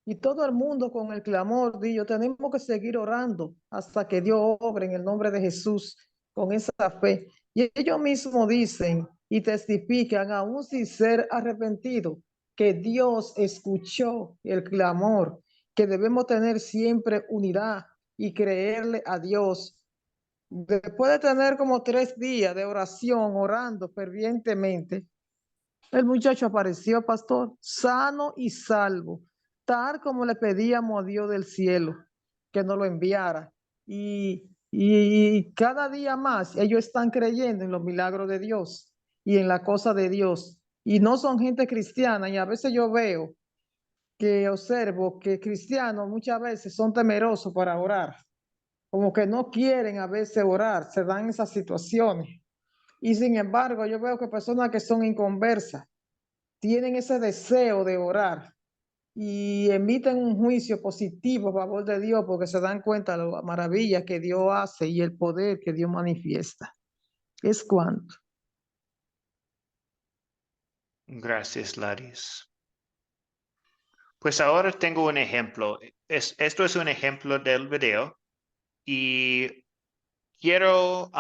Y todo el mundo con el clamor, Dios, tenemos que seguir orando hasta que Dios obre en el nombre de Jesús con esa fe. Y ellos mismos dicen y testifican, aún sin ser arrepentidos, que Dios escuchó el clamor, que debemos tener siempre unidad y creerle a Dios. Después de tener como 3 días de oración, orando fervientemente, el muchacho apareció, pastor, sano y salvo, tal como le pedíamos a Dios del cielo que nos lo enviara. Y cada día más ellos están creyendo en los milagros de Dios y en la cosa de Dios. Y no son gente cristiana. Y a veces yo veo que observo que cristianos muchas veces son temerosos para orar, como que no quieren a veces orar, se dan esas situaciones. Y sin embargo, yo veo que personas que son inconversas tienen ese deseo de orar y emiten un juicio positivo a favor de Dios porque se dan cuenta de la maravilla que Dios hace y el poder que Dios manifiesta. Es cuanto. Gracias, Laris. Pues ahora tengo un ejemplo. Esto es un ejemplo del video y quiero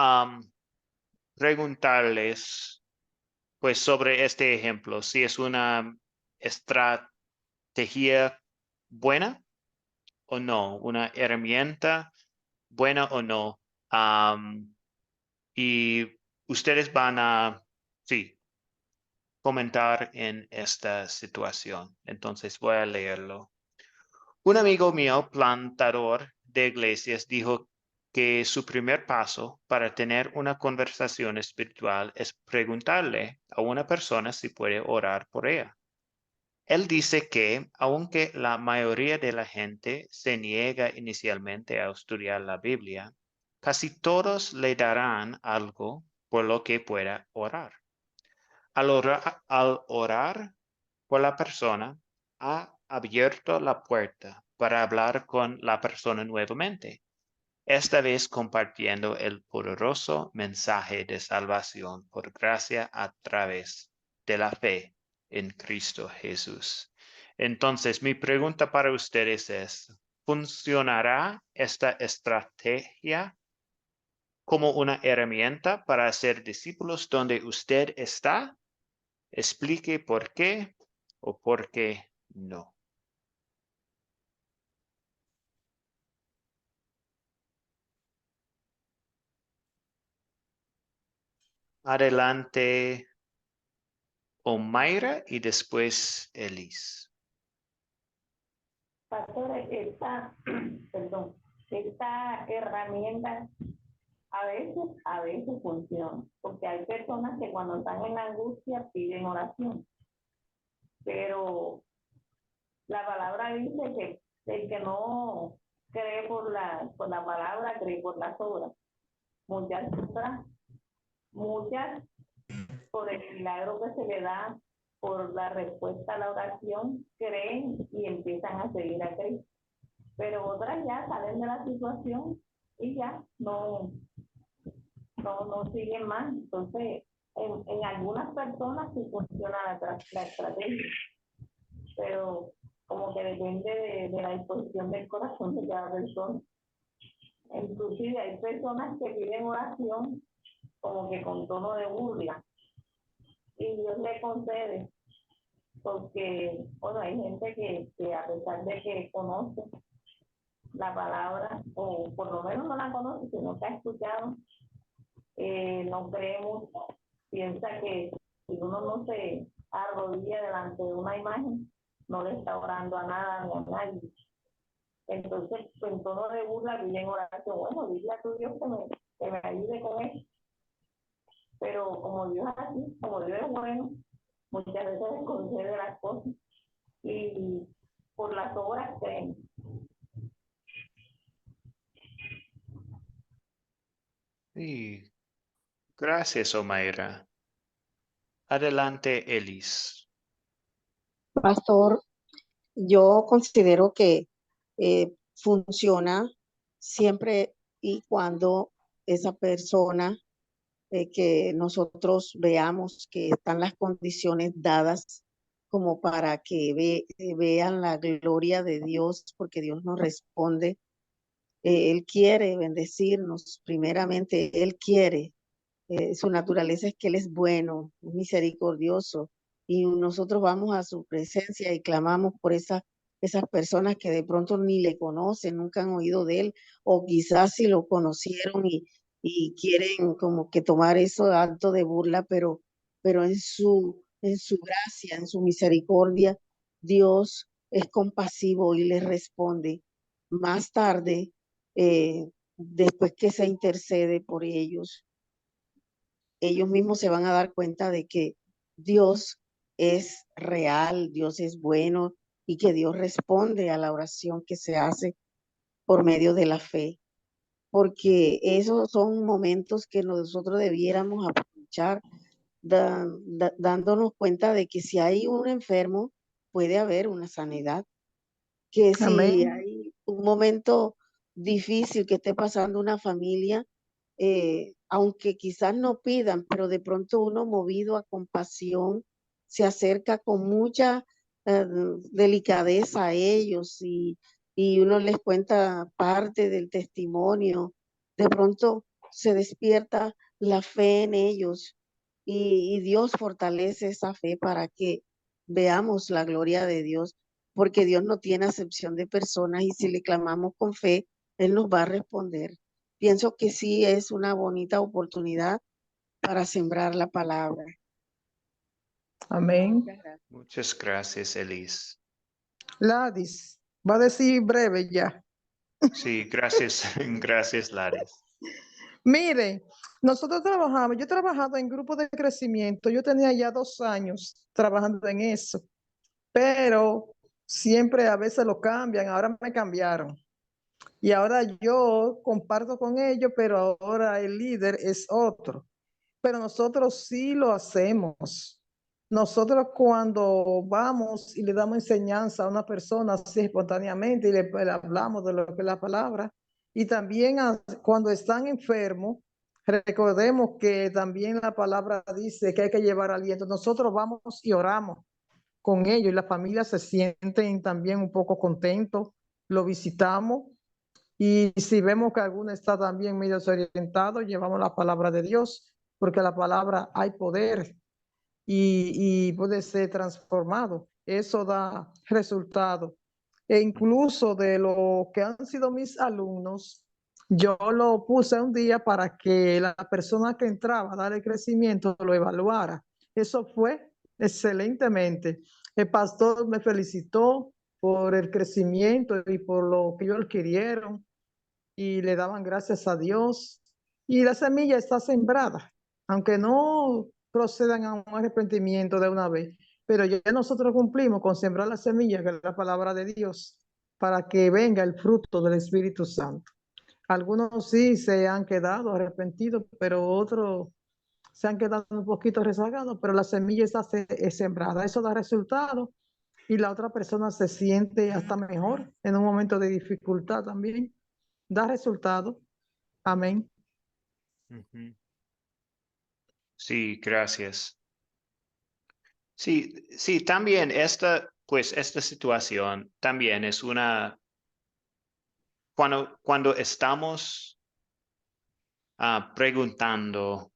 preguntarles pues sobre este ejemplo, si es una estrategia buena o no, una herramienta buena o no. Y ustedes van a, sí, comentar en esta situación. Entonces voy a leerlo. Un amigo mío, plantador de iglesias, dijo que su primer paso para tener una conversación espiritual es preguntarle a una persona si puede orar por ella. Él dice que, aunque la mayoría de la gente se niega inicialmente a estudiar la Biblia, casi todos le darán algo por lo que pueda orar. Al orar por la persona, ha abierto la puerta para hablar con la persona nuevamente, esta vez compartiendo el poderoso mensaje de salvación por gracia a través de la fe en Cristo Jesús. Entonces, mi pregunta para ustedes es, ¿funcionará esta estrategia como una herramienta para hacer discípulos donde usted está? Explique por qué o por qué no. Adelante, Omaira y después Elis. Pastor, perdón, esta herramienta a veces funciona, porque hay personas que cuando están en angustia piden oración, pero la palabra dice que el que no cree por la palabra, cree por las obras. Muchas por el milagro que se le da, por la respuesta a la oración, creen y empiezan a seguir a Cristo. Pero otras ya salen de la situación y ya no siguen más. Entonces, en algunas personas sí funciona la estrategia, pero como que depende de la disposición del corazón de cada persona. Inclusive hay personas que piden oración como que con tono de burla y Dios le concede, porque bueno, hay gente que a pesar de que conoce la palabra, o por lo menos no la conoce, sino que ha escuchado, no creemos, piensa que si uno no se arrodilla delante de una imagen, no le está orando a nada ni a nadie. Entonces, en tono de burla, piden oración. Bueno, dile a tu Dios que me ayude con eso. Pero como Dios es así, como Dios es bueno, muchas veces les concede las cosas y por las obras creen. Sí, gracias, Omaira. Adelante, Elis. Pastor, yo considero que funciona siempre y cuando esa persona que nosotros veamos que están las condiciones dadas como para que vean la gloria de Dios, porque Dios nos responde. Él quiere bendecirnos, primeramente, Él quiere. Su naturaleza es que Él es bueno, misericordioso, y nosotros vamos a su presencia y clamamos por esas personas que de pronto ni le conocen, nunca han oído de Él, o quizás si lo conocieron y quieren como que tomar eso acto de burla, pero en su gracia, en su misericordia, Dios es compasivo y les responde. Más tarde, después que se intercede por ellos mismos se van a dar cuenta de que Dios es real, Dios es bueno y que Dios responde a la oración que se hace por medio de la fe, porque esos son momentos que nosotros debiéramos aprovechar, dándonos cuenta de que si hay un enfermo, puede haber una sanidad, que si Amén. hay un momento difícil que esté pasando una familia, aunque quizás no pidan, pero de pronto uno movido a compasión se acerca con mucha delicadeza a ellos y uno les cuenta parte del testimonio. De pronto se despierta la fe en ellos y Dios fortalece esa fe para que veamos la gloria de Dios, porque Dios no tiene acepción de personas y si le clamamos con fe, Él nos va a responder. Pienso que sí es una bonita oportunidad para sembrar la palabra. Amén. Muchas gracias. Muchas gracias, Elis. Ladis, va a decir breve ya. Sí, gracias, gracias, Laris. Mire, nosotros trabajamos, yo he trabajado en grupos de crecimiento, yo tenía ya 2 años trabajando en eso, pero siempre a veces lo cambian, ahora me cambiaron. Y ahora yo comparto con ellos, pero ahora el líder es otro. Pero nosotros sí lo hacemos. Nosotros cuando vamos y le damos enseñanza a una persona así espontáneamente y le hablamos de lo que es la palabra, y también cuando están enfermos, recordemos que también la palabra dice que hay que llevar aliento. Nosotros vamos y oramos con ellos y las familias se sienten también un poco contentos, lo visitamos y si vemos que alguno está también medio desorientado, llevamos la palabra de Dios, porque la palabra hay poder y puede ser transformado. Eso da resultado. E incluso de lo que han sido mis alumnos, yo lo puse un día para que la persona que entraba a dar el crecimiento lo evaluara. Eso fue excelentemente. El pastor me felicitó por el crecimiento y por lo que ellos adquirieron y le daban gracias a Dios. Y la semilla está sembrada, aunque no procedan a un arrepentimiento de una vez, pero ya nosotros cumplimos con sembrar la semilla, que es la palabra de Dios, para que venga el fruto del Espíritu Santo. Algunos sí se han quedado arrepentidos, pero otros se han quedado un poquito rezagados, pero la semilla está sembrada. Eso da resultado y la otra persona se siente hasta mejor en un momento de dificultad también. Da resultado. Amén. Ujú. Sí, gracias. Sí, sí, también esta situación también es cuando estamos preguntando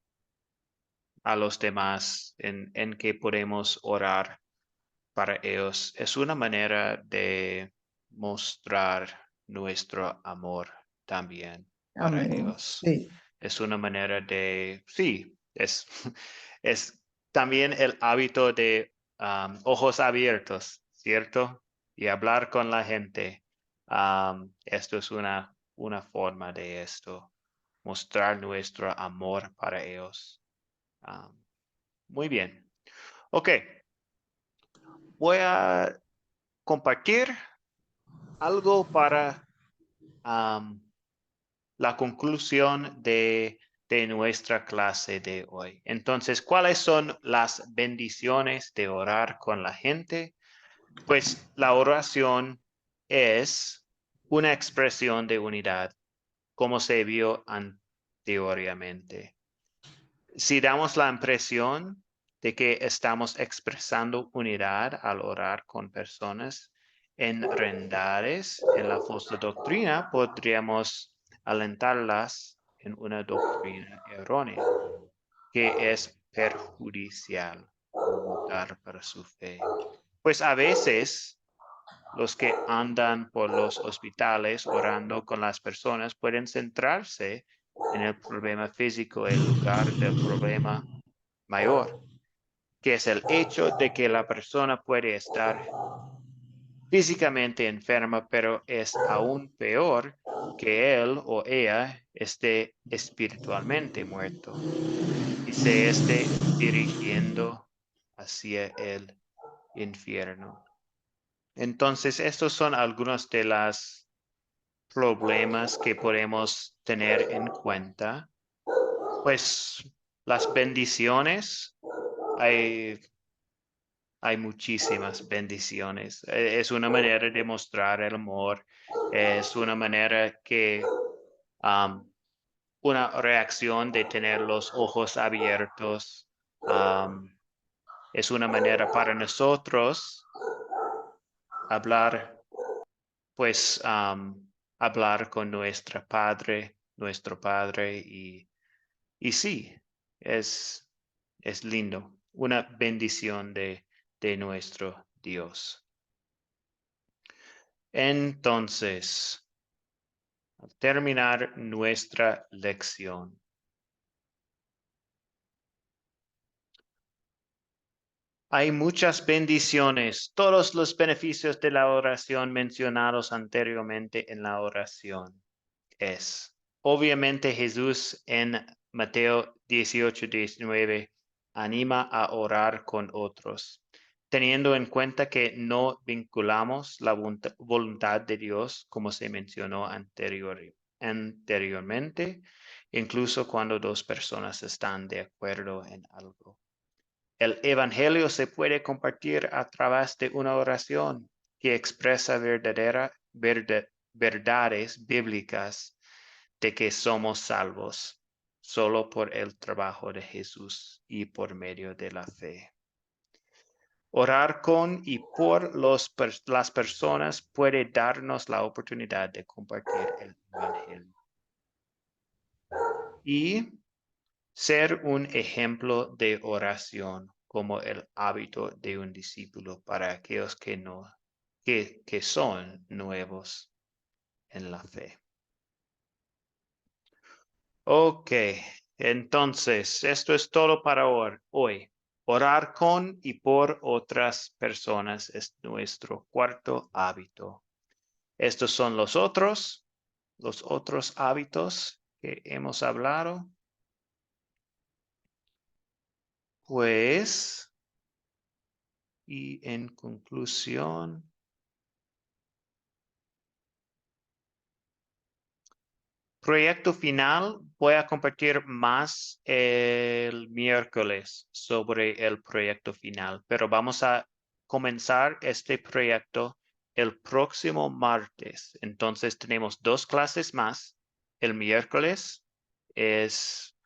a los demás en qué podemos orar para ellos, es una manera de mostrar nuestro amor también para Amén. ellos. Sí. Es una manera sí, es también el hábito de ojos abiertos, ¿cierto? Y hablar con la gente. Esto es una forma de esto, mostrar nuestro amor para ellos. Muy bien. Ok, voy a compartir algo para la conclusión de nuestra clase de hoy. Entonces, ¿cuáles son las bendiciones de orar con la gente? Pues la oración es una expresión de unidad, como se vio anteriormente. Si damos la impresión de que estamos expresando unidad al orar con personas enredadas en la falsa doctrina, podríamos alentarlas en una doctrina errónea que es perjudicial o lutar para su fe. Pues a veces los que andan por los hospitales orando con las personas pueden centrarse en el problema físico en lugar del problema mayor, que es el hecho de que la persona puede estar físicamente enferma, pero es aún peor que él o ella esté espiritualmente muerto y se esté dirigiendo hacia el infierno. Entonces, estos son algunos de los problemas que podemos tener en cuenta. Pues las bendiciones, hay muchísimas bendiciones. Es una manera de mostrar el amor. Es una manera una reacción de tener los ojos abiertos. Es una manera para nosotros hablar, pues, hablar con nuestro Padre y sí, es lindo, una bendición de nuestro Dios. Entonces, al terminar nuestra lección, hay muchas bendiciones, todos los beneficios de la oración mencionados anteriormente en la oración. Obviamente Jesús en Mateo 18:19 anima a orar con otros, teniendo en cuenta que no vinculamos la voluntad de Dios, como se mencionó anteriormente, incluso cuando dos personas están de acuerdo en algo. El Evangelio se puede compartir a través de una oración que expresa verdades bíblicas de que somos salvos solo por el trabajo de Jesús y por medio de la fe. Orar con y por las personas puede darnos la oportunidad de compartir el Evangelio y ser un ejemplo de oración como el hábito de un discípulo para aquellos que son nuevos en la fe. Ok, entonces esto es todo para hoy. Orar con y por otras personas es nuestro cuarto hábito. Estos son los otros hábitos que hemos hablado. Pues, y en conclusión, proyecto final voy a compartir más el miércoles sobre el proyecto final, pero vamos a comenzar este proyecto el próximo martes. Entonces tenemos 2 clases más. El miércoles es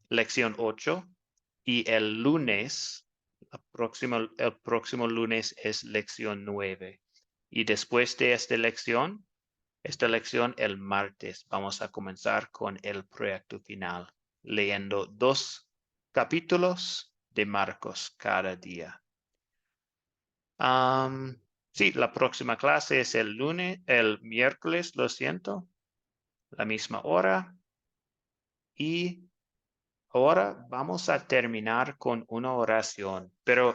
lección 8 y el lunes, el próximo lunes es lección 9. Y después de esta lección el martes, vamos a comenzar con el proyecto final, leyendo 2 capítulos de Marcos cada día. Sí, la próxima clase es el miércoles, lo siento, la misma hora. Y ahora vamos a terminar con una oración, pero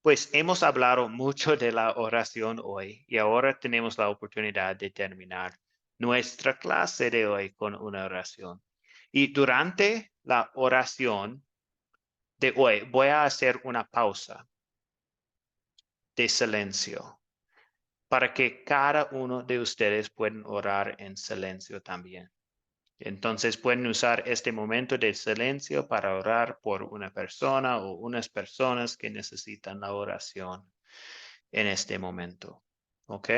pues hemos hablado mucho de la oración hoy y ahora tenemos la oportunidad de terminar nuestra clase de hoy con una oración. Y durante la oración de hoy voy a hacer una pausa de silencio para que cada uno de ustedes puedan orar en silencio también. Entonces pueden usar este momento de silencio para orar por una persona o unas personas que necesitan la oración en este momento. ¿Ok?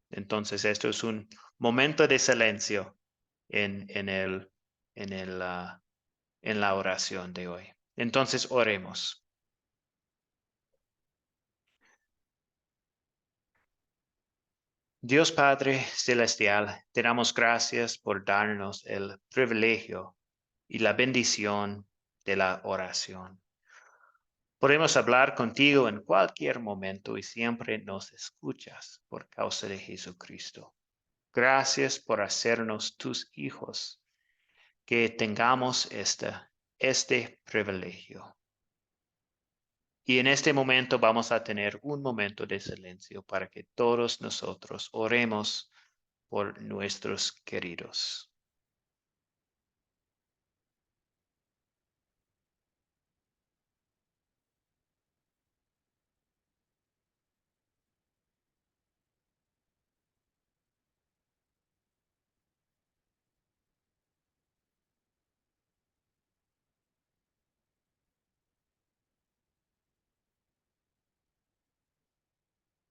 Entonces esto es un momento de silencio en la oración de hoy. Entonces oremos. Dios Padre Celestial, te damos gracias por darnos el privilegio y la bendición de la oración. Podemos hablar contigo en cualquier momento y siempre nos escuchas por causa de Jesucristo. Gracias por hacernos tus hijos, que tengamos este privilegio. Y en este momento vamos a tener un momento de silencio para que todos nosotros oremos por nuestros queridos.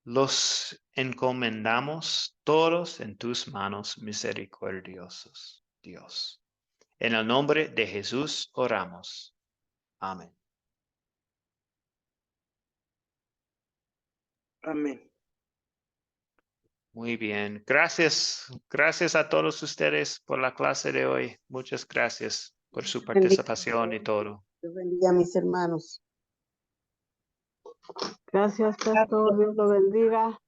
Los encomendamos todos en tus manos misericordiosos, Dios. En el nombre de Jesús oramos. Amén. Amén. Muy bien. Gracias a todos ustedes por la clase de hoy. Muchas gracias por su Bendiga. participación y todo. Dios bendiga a mis hermanos. Gracias, pastor. Dios lo bendiga.